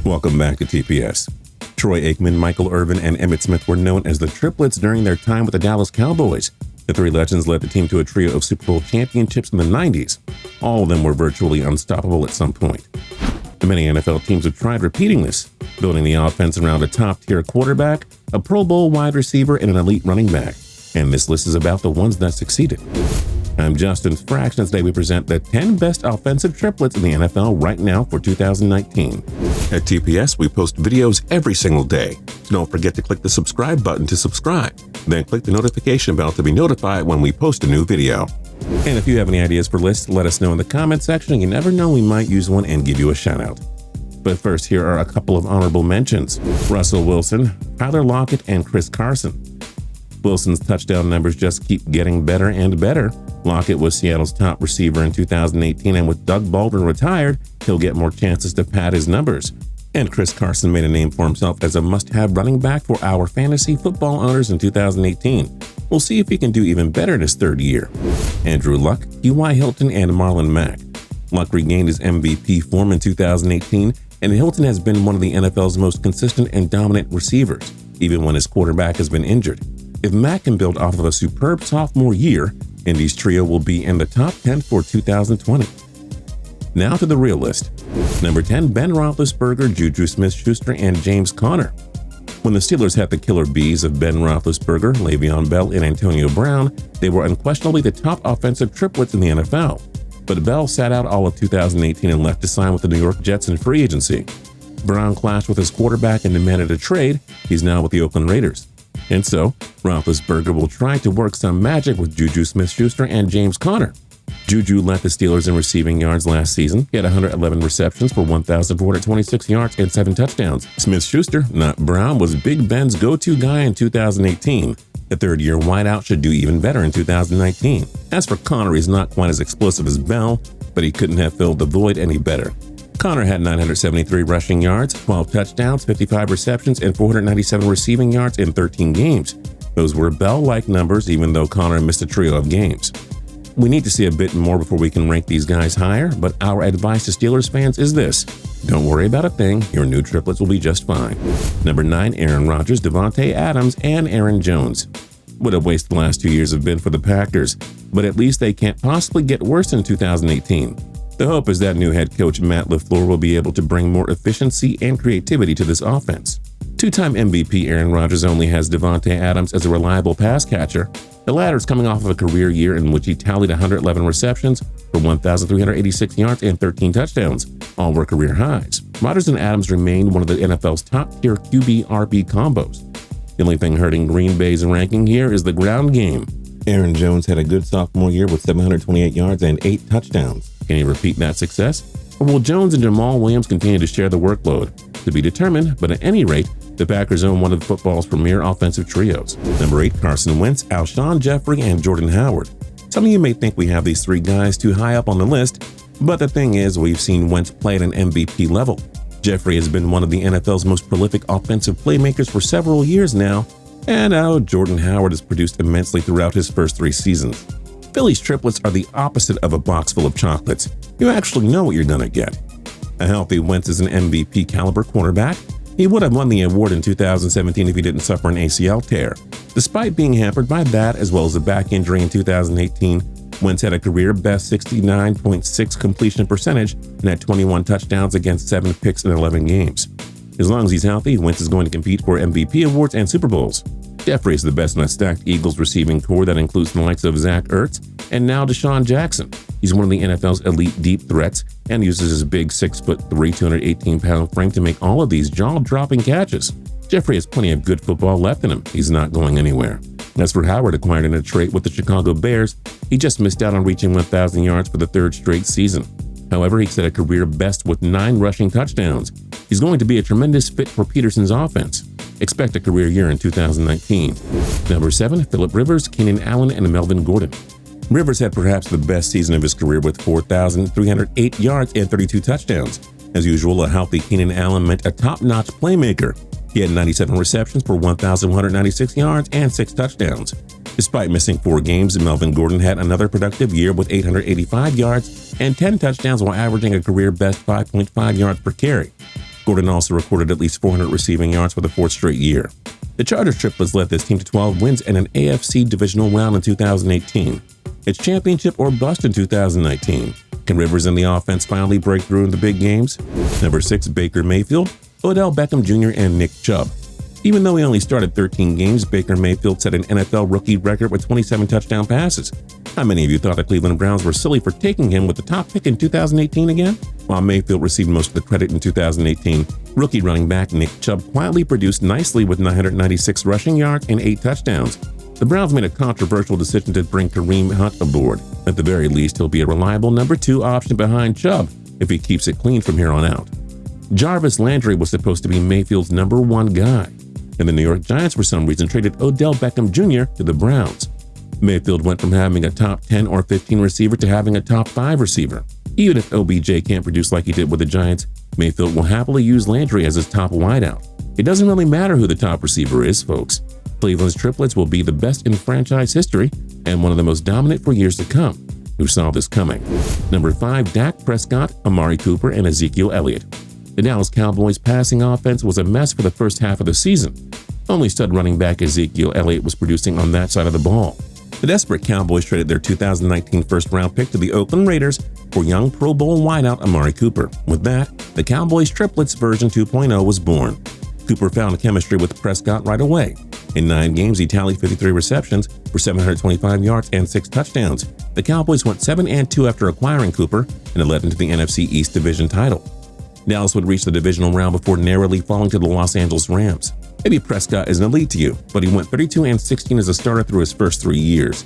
Welcome back to TPS. Troy Aikman, Michael Irvin, and Emmitt Smith were known as the Triplets during their time with the Dallas Cowboys. The three legends led the team to a trio of Super Bowl championships in the 90s. All of them were virtually unstoppable at some point. Many NFL teams have tried repeating this, building the offense around a top-tier quarterback, a Pro Bowl wide receiver, and an elite running back. And this list is about the ones that succeeded. I'm Justin Fraction, and today we present the 10 best offensive triplets in the NFL right now for 2019. At TPS, we post videos every single day. So don't forget to click the subscribe button to subscribe. Then click the notification bell to be notified when we post a new video. And if you have any ideas for lists, let us know in the comment section. You never know, we might use one and give you a shout out. But first, here are a couple of honorable mentions. Russell Wilson, Tyler Lockett, and Chris Carson. Wilson's touchdown numbers just keep getting better and better. Lockett was Seattle's top receiver in 2018, and with Doug Baldwin retired, he'll get more chances to pad his numbers. And Chris Carson made a name for himself as a must-have running back for our fantasy football owners in 2018. We'll see if he can do even better in his third year. Andrew Luck, T.Y. Hilton, and Marlon Mack. Luck regained his MVP form in 2018, and Hilton has been one of the NFL's most consistent and dominant receivers, even when his quarterback has been injured. If Mack can build off of a superb sophomore year, Indy's trio will be in the top 10 for 2020. Now to the real list. Number 10, Ben Roethlisberger, Juju Smith-Schuster, and James Conner. When the Steelers had the killer bees of Ben Roethlisberger, Le'Veon Bell, and Antonio Brown, they were unquestionably the top offensive triplets in the NFL. But Bell sat out all of 2018 and left to sign with the New York Jets in free agency. Brown clashed with his quarterback and demanded a trade. He's now with the Oakland Raiders. And so, Roethlisberger will try to work some magic with Juju Smith-Schuster and James Conner. Juju led the Steelers in receiving yards last season. He had 111 receptions for 1,426 yards and 7 touchdowns. Smith-Schuster, not Brown, was Big Ben's go-to guy in 2018. The third-year wideout should do even better in 2019. As for Conner, he's not quite as explosive as Bell, but he couldn't have filled the void any better. Conner had 973 rushing yards, 12 touchdowns, 55 receptions, and 497 receiving yards in 13 games. Those were Bell-like numbers, even though Conner missed a trio of games. We need to see a bit more before we can rank these guys higher, but our advice to Steelers fans is this: don't worry about a thing, your new triplets will be just fine. Number 9, Aaron Rodgers, Davante Adams, and Aaron Jones. What a waste the last 2 years have been for the Packers, but at least they can't possibly get worse in 2018. The hope is that new head coach Matt LaFleur will be able to bring more efficiency and creativity to this offense. Two-time MVP Aaron Rodgers only has Davante Adams as a reliable pass catcher. The latter is coming off of a career year in which he tallied 111 receptions for 1,386 yards and 13 touchdowns. All were career highs. Rodgers and Adams remain one of the NFL's top-tier QB-RB combos. The only thing hurting Green Bay's ranking here is the ground game. Aaron Jones had a good sophomore year with 728 yards and 8 touchdowns. Can he repeat that success? Or will Jones and Jamal Williams continue to share the workload? To be determined, but at any rate, the Packers own one of football's premier offensive trios. Number 8, Carson Wentz, Alshon, Jeffery, and Jordan Howard. Some of you may think we have these three guys too high up on the list, but the thing is, we've seen Wentz play at an MVP level. Jeffery has been one of the NFL's most prolific offensive playmakers for several years now, and now Jordan Howard has produced immensely throughout his first 3 seasons. Philly's triplets are the opposite of a box full of chocolates. You actually know what you're gonna get. A healthy Wentz is an MVP caliber quarterback. He would have won the award in 2017 if he didn't suffer an ACL tear. Despite being hampered by that as well as a back injury in 2018, Wentz had a career-best 69.6 completion percentage and had 21 touchdowns against 7 picks in 11 games. As long as he's healthy, Wentz is going to compete for MVP awards and Super Bowls. Jeffery is the best in a stacked Eagles receiving core that includes the likes of Zach Ertz and now Deshaun Jackson. He's one of the NFL's elite deep threats and uses his big 6'3", 218-pound frame to make all of these jaw-dropping catches. Jeffery has plenty of good football left in him. He's not going anywhere. As for Howard, acquired in a trade with the Chicago Bears, he just missed out on reaching 1,000 yards for the 3rd straight season. However, he set a career best with 9 rushing touchdowns. He's going to be a tremendous fit for Peterson's offense. Expect a career year in 2019. Number 7, Phillip Rivers, Keenan Allen, and Melvin Gordon. Rivers had perhaps the best season of his career with 4,308 yards and 32 touchdowns. As usual, a healthy Keenan Allen meant a top-notch playmaker. He had 97 receptions for 1,196 yards and 6 touchdowns. Despite missing 4 games, Melvin Gordon had another productive year with 885 yards and 10 touchdowns while averaging a career-best 5.5 yards per carry. Gordon also recorded at least 400 receiving yards for the fourth straight year. The Chargers triplets led this team to 12 wins and an AFC divisional round in 2018. It's championship or bust in 2019. Can Rivers and the offense finally break through in the big games? Number 6, Baker Mayfield, Odell Beckham Jr., and Nick Chubb. Even though he only started 13 games, Baker Mayfield set an NFL rookie record with 27 touchdown passes. How many of you thought the Cleveland Browns were silly for taking him with the top pick in 2018 again? While Mayfield received most of the credit in 2018, rookie running back Nick Chubb quietly produced nicely with 996 rushing yards and 8 touchdowns. The Browns made a controversial decision to bring Kareem Hunt aboard. At the very least, he'll be a reliable number 2 option behind Chubb if he keeps it clean from here on out. Jarvis Landry was supposed to be Mayfield's number 1 guy, and the New York Giants for some reason traded Odell Beckham Jr. to the Browns. Mayfield went from having a top 10 or 15 receiver to having a top 5 receiver. Even if OBJ can't produce like he did with the Giants, Mayfield will happily use Landry as his top wideout. It doesn't really matter who the top receiver is, folks. Cleveland's triplets will be the best in franchise history and one of the most dominant for years to come. Who saw this coming? Number 5, Dak Prescott, Amari Cooper, and Ezekiel Elliott. The Dallas Cowboys' passing offense was a mess for the first half of the season. Only stud running back Ezekiel Elliott was producing on that side of the ball. The desperate Cowboys traded their 2019 first-round pick to the Oakland Raiders for young Pro Bowl wideout Amari Cooper. With that, the Cowboys triplets version 2.0 was born. Cooper found chemistry with Prescott right away. In 9 games, he tallied 53 receptions for 725 yards and 6 touchdowns. The Cowboys went 7-2 after acquiring Cooper, and it led into the NFC East Division title. Dallas would reach the divisional round before narrowly falling to the Los Angeles Rams. Maybe Prescott isn't elite to you, but he went 32-16 as a starter through his first 3 years.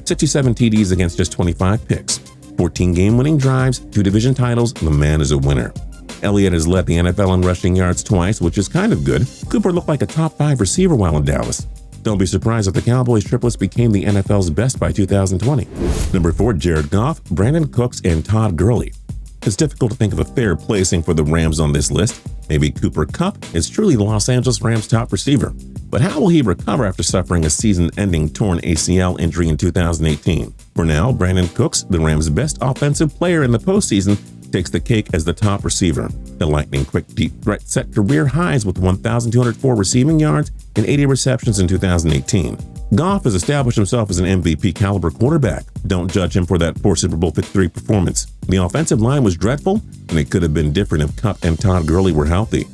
67 TDs against just 25 picks. 14 game-winning drives, 2 division titles, the man is a winner. Elliott has led the NFL in rushing yards twice, which is kind of good. Cooper looked like a top 5 receiver while in Dallas. Don't be surprised if the Cowboys triplets became the NFL's best by 2020. Number 4, Jared Goff, Brandon Cooks, and Todd Gurley. It's difficult to think of a fair placing for the Rams on this list. Maybe Cooper Kupp is truly the Los Angeles Rams' top receiver. But how will he recover after suffering a season-ending torn ACL injury in 2018? For now, Brandon Cooks, the Rams' best offensive player in the postseason, takes the cake as the top receiver. The lightning-quick deep threat set career highs with 1,204 receiving yards and 80 receptions in 2018. Goff has established himself as an MVP-caliber quarterback. Don't judge him for that poor Super Bowl 53 performance. The offensive line was dreadful, and it could have been different if Kupp and Todd Gurley were healthy.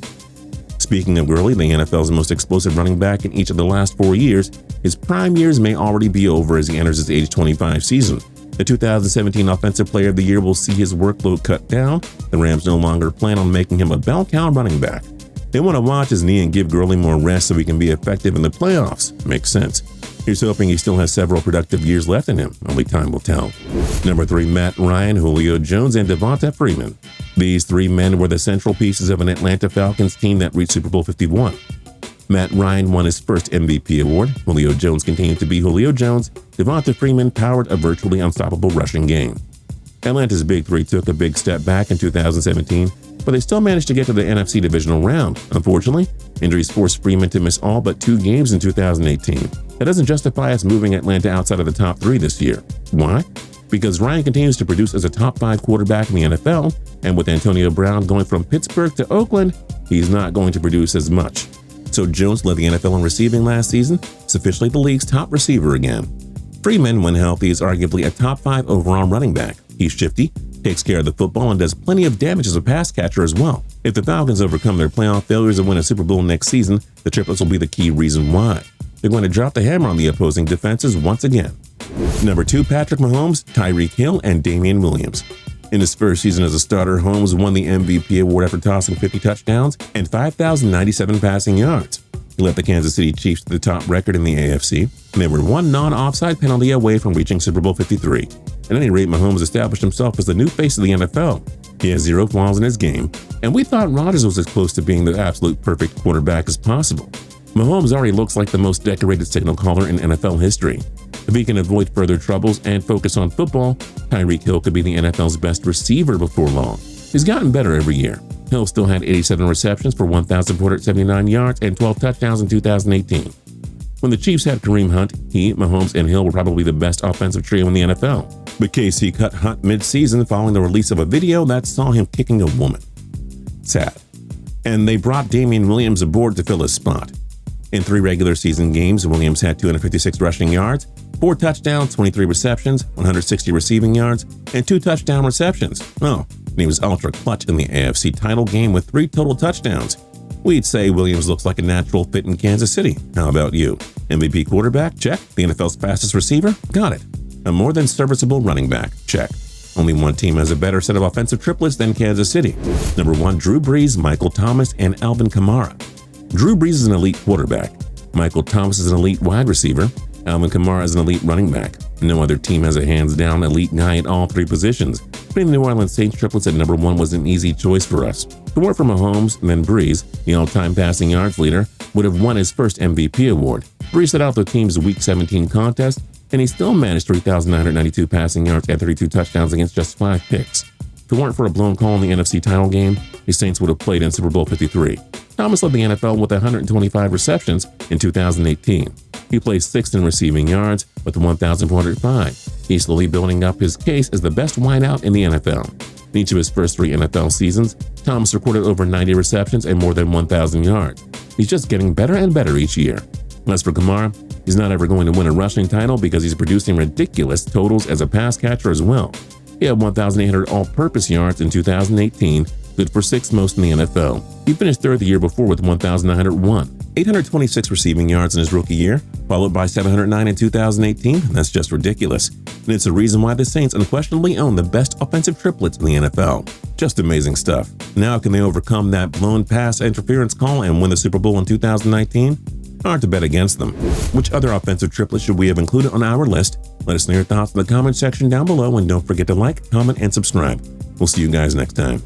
Speaking of Gurley, the NFL's most explosive running back in each of the last 4 years, his prime years may already be over as he enters his age 25 season. The 2017 Offensive Player of the Year will see his workload cut down. The Rams no longer plan on making him a bell cow running back. They want to watch his knee and give Gurley more rest so he can be effective in the playoffs. Makes sense. Here's hoping he still has several productive years left in him. Only time will tell. Number 3, Matt Ryan, Julio Jones, and Devonta Freeman. These 3 men were the central pieces of an Atlanta Falcons team that reached Super Bowl 51. Matt Ryan won his first MVP award. Julio Jones continued to be Julio Jones. Devonta Freeman powered a virtually unstoppable rushing game. Atlanta's Big 3 took a big step back in 2017, but they still managed to get to the NFC divisional round. Unfortunately, injuries forced Freeman to miss all but 2 games in 2018. That doesn't justify us moving Atlanta outside of the top 3 this year. Why? Because Ryan continues to produce as a top 5 quarterback in the NFL, and with Antonio Brown going from Pittsburgh to Oakland, he's not going to produce as much. So Jones led the NFL in receiving last season, is officially the league's top receiver again. Freeman, when healthy, is arguably a top 5 overall running back. He's shifty, takes care of the football, and does plenty of damage as a pass catcher as well. If the Falcons overcome their playoff failures and win a Super Bowl next season, the triplets will be the key reason why. They're going to drop the hammer on the opposing defenses once again. Number 2, Patrick Mahomes, Tyreek Hill, and Damian Williams. In his first season as a starter, Holmes won the MVP award after tossing 50 touchdowns and 5,097 passing yards. He led the Kansas City Chiefs to the top record in the AFC, and they were 1 non-offside penalty away from reaching Super Bowl 53. At any rate, Mahomes established himself as the new face of the NFL. He has 0 flaws in his game, and we thought Rodgers was as close to being the absolute perfect quarterback as possible. Mahomes already looks like the most decorated signal caller in NFL history. If he can avoid further troubles and focus on football, Tyreek Hill could be the NFL's best receiver before long. He's gotten better every year. Hill still had 87 receptions for 1,479 yards and 12 touchdowns in 2018. When the Chiefs had Kareem Hunt, he, Mahomes, and Hill were probably the best offensive trio in the NFL. But KC cut Hunt mid-season following the release of a video that saw him kicking a woman. Sad. and they brought Damian Williams aboard to fill his spot. In 3 regular season games, Williams had 256 rushing yards, 4 touchdowns, 23 receptions, 160 receiving yards, and 2 touchdown receptions. Oh, and he was ultra clutch in the AFC title game with 3 total touchdowns. We'd say Williams looks like a natural fit in Kansas City. How about you? MVP quarterback? Check. The NFL's fastest receiver? Got it. A more than serviceable running back? Check. Only one team has a better set of offensive triplets than Kansas City. Number 1, Drew Brees, Michael Thomas, and Alvin Kamara. Drew Brees is an elite quarterback. Michael Thomas is an elite wide receiver. Alvin Kamara is an elite running back. No other team has a hands-down elite guy at all 3 positions. Putting the New Orleans Saints triplets at number 1 was an easy choice for us. If it weren't for Mahomes and then Brees, the all-time passing yards leader, would have won his first MVP award. Brees set out the team's Week 17 contest, and he still managed 3,992 passing yards and 32 touchdowns against just 5 picks. If it weren't for a blown call in the NFC title game, the Saints would have played in Super Bowl 53. Thomas led the NFL with 125 receptions in 2018. He placed 6th in receiving yards with 1,405. He's slowly building up his case as the best wideout in the NFL. In each of his first 3 NFL seasons, Thomas recorded over 90 receptions and more than 1,000 yards. He's just getting better and better each year. As for Kamara, he's not ever going to win a rushing title because he's producing ridiculous totals as a pass catcher as well. He had 1,800 all-purpose yards in 2018, good for 6th most in the NFL. He finished 3rd the year before with 1,901. 826 receiving yards in his rookie year, followed by 709 in 2018. That's just ridiculous. And it's a reason why the Saints unquestionably own the best offensive triplets in the NFL. Just amazing stuff. Now, can they overcome that blown pass interference call and win the Super Bowl in 2019? Hard to bet against them. Which other offensive triplets should we have included on our list? Let us know your thoughts in the comment section down below, and don't forget to like, comment, and subscribe. We'll see you guys next time.